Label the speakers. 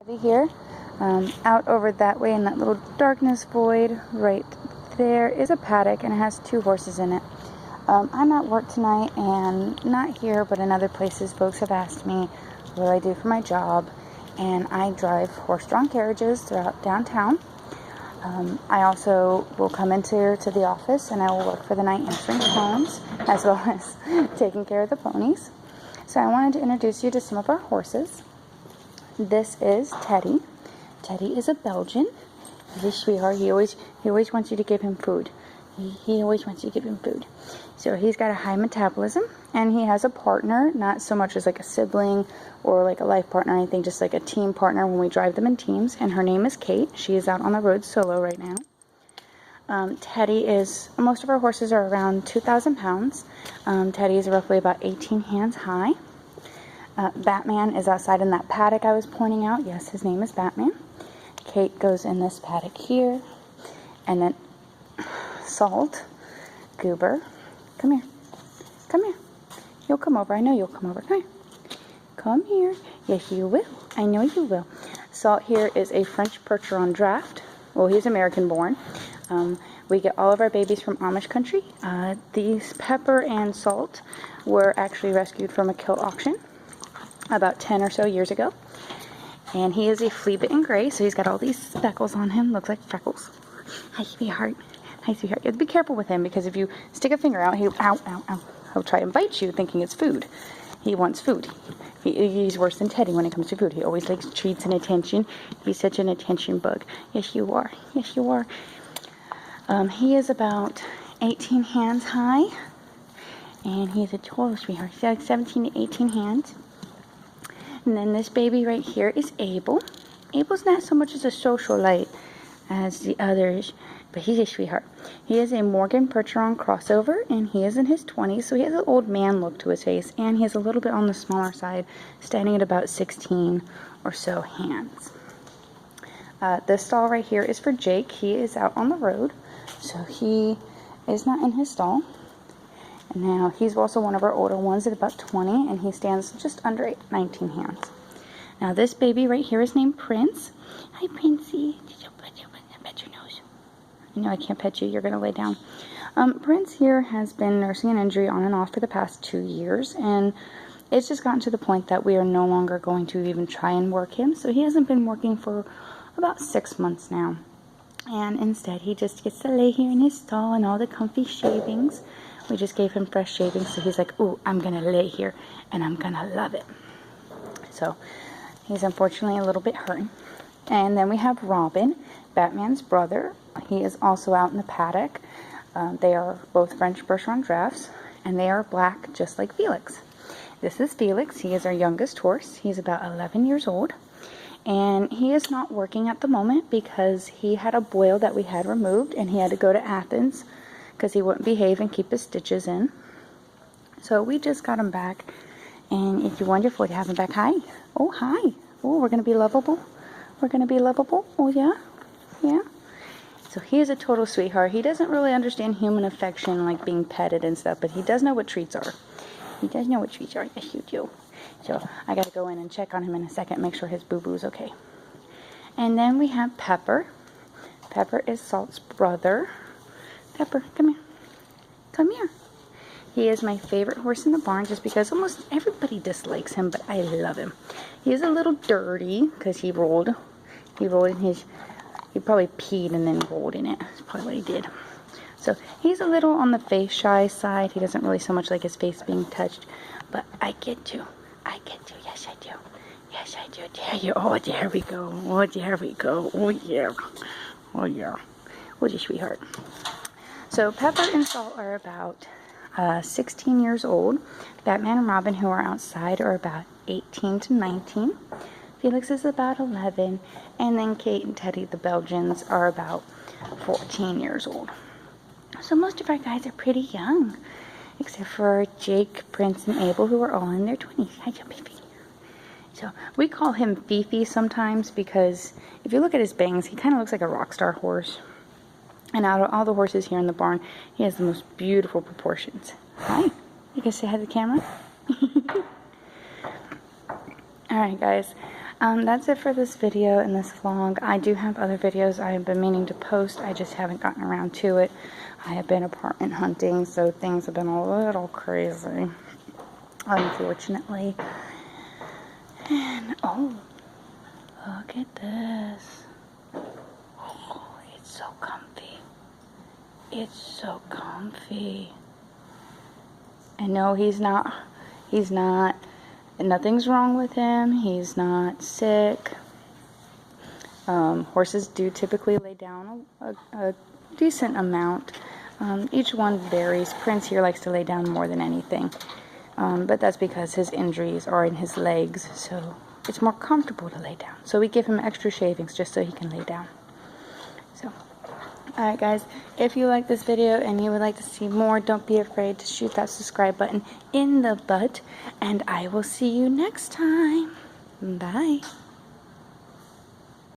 Speaker 1: Here, out over that way in that little darkness void right there is a paddock, and it has 2 horses in it. I'm at work tonight, and not here but in other places folks have asked me what I do for my job, and I drive horse-drawn carriages throughout downtown. I also will come into the office and I will work for the night answering phones as well as taking care of the ponies. So I wanted to introduce you to some of our horses. This is Teddy. Teddy is a Belgian. He's a sweetheart. He always wants you to give him food. He always wants you to give him food. So he's got a high metabolism, and he has a partner, not so much as like a sibling or like a life partner or anything, just like a team partner when we drive them in teams, and her name is Kate. She is out on the road solo right now. Teddy is, most of our horses are around 2,000 pounds. Teddy is roughly about 18 hands high. Batman is outside in that paddock I was pointing out. Yes, his name is Batman. Kate goes in this paddock here. And then Salt, Goober, come here. Come here. You'll come over. I know you'll come over. Come here. Come here. Yes, you will. I know you will. Salt here is a French Percheron Draft. Well, he's American born. We get all of our babies from Amish country. These Pepper and Salt were actually rescued from a kill auction about 10 or so years ago, and he is a Flea-Bitten Grey, so he's got all these speckles on him, looks like freckles. Hi, sweetheart. Hi, sweetheart. You have to be careful with him, because if you stick a finger out, he'll try and bite you thinking it's food. He wants food. He's worse than Teddy when it comes to food. He always likes treats and attention. He's such an attention bug. Yes, you are. Yes, you are. He is about 18 hands high, and he's a total sweetheart. He's got 17 to 18 hands. And then this baby right here is Abel. Abel's not so much as a socialite as the others, but he's a sweetheart. He is a Morgan Percheron crossover, and he is in his 20s, so he has an old man look to his face, and he's a little bit on the smaller side, standing at about 16 or so hands. This stall right here is for Jake. He is out on the road, so he is not in his stall. Now, he's also one of our older ones at about 20, and he stands just under 19 hands. Now, this baby right here is named Prince. Hi, Princey. Did you pet your nose? No, I can't pet you. You're going to lay down. Prince here has been nursing an injury on and off for the past 2 years, and it's just gotten to the point that we are no longer going to even try and work him. So he hasn't been working for about 6 months now. And instead, he just gets to lay here in his stall and all the comfy shavings. We just gave him fresh shavings, so he's like, ooh, I'm going to lay here, and I'm going to love it. So, he's unfortunately a little bit hurt. And then we have Robin, Batman's brother. He is also out in the paddock. They are both French Percheron Drafts, and they are black, just like Felix. This is Felix. He is our youngest horse. He's about 11 years old. And he is not working at the moment because he had a boil that we had removed, and he had to go to Athens because he wouldn't behave and keep his stitches in. So we just got him back, and it's wonderful to have him back. Hi. Oh, hi. Oh, we're going to be lovable. We're going to be lovable. Oh, yeah. Yeah. So he is a total sweetheart. He doesn't really understand human affection, like being petted and stuff, but he does know what treats are. He does know what treats are. Yes, you do. So I got to go in and check on him in a second, make sure his boo-boo's okay. And then we have Pepper. Pepper is Salt's brother. Pepper, come here. Come here. He is my favorite horse in the barn just because almost everybody dislikes him, but I love him. He is a little dirty because he rolled in his, he probably peed and then rolled in it. That's probably what he did. So he's a little on the face shy side. He doesn't really so much like his face being touched, but I get to. Yes, I do. Yes, I do. There you. Oh, there we go. Oh, there we go. Oh, yeah. Oh, yeah. What a sweetheart. So Pepper and Salt are about 16 years old. Batman and Robin, who are outside, are about 18 to 19. Felix is about 11. And then Kate and Teddy, the Belgians, are about 14 years old. So most of our guys are pretty young, except for Jake, Prince, and Abel, who are all in their 20s. Hi, baby. So we call him Fifi sometimes because if you look at his bangs, he kind of looks like a rock star horse. And out of all the horses here in the barn, he has the most beautiful proportions. Hi. You can say hi to the camera? Alright, guys. That's it for this video and this vlog. I do have other videos I have been meaning to post. I just haven't gotten around to it. I have been apartment hunting, so things have been a little crazy, unfortunately. And, oh, look at this. Oh, it's so comfy. It's so comfy. I know he's not, nothing's wrong with him. He's not sick. Horses do typically lay down a decent amount. Each one varies. Prince here likes to lay down more than anything. But that's because his injuries are in his legs, so it's more comfortable to lay down. So we give him extra shavings just so he can lay down. So, alright guys, if you like this video and you would like to see more, don't be afraid to shoot that subscribe button in the butt, and I will see you next time. Bye.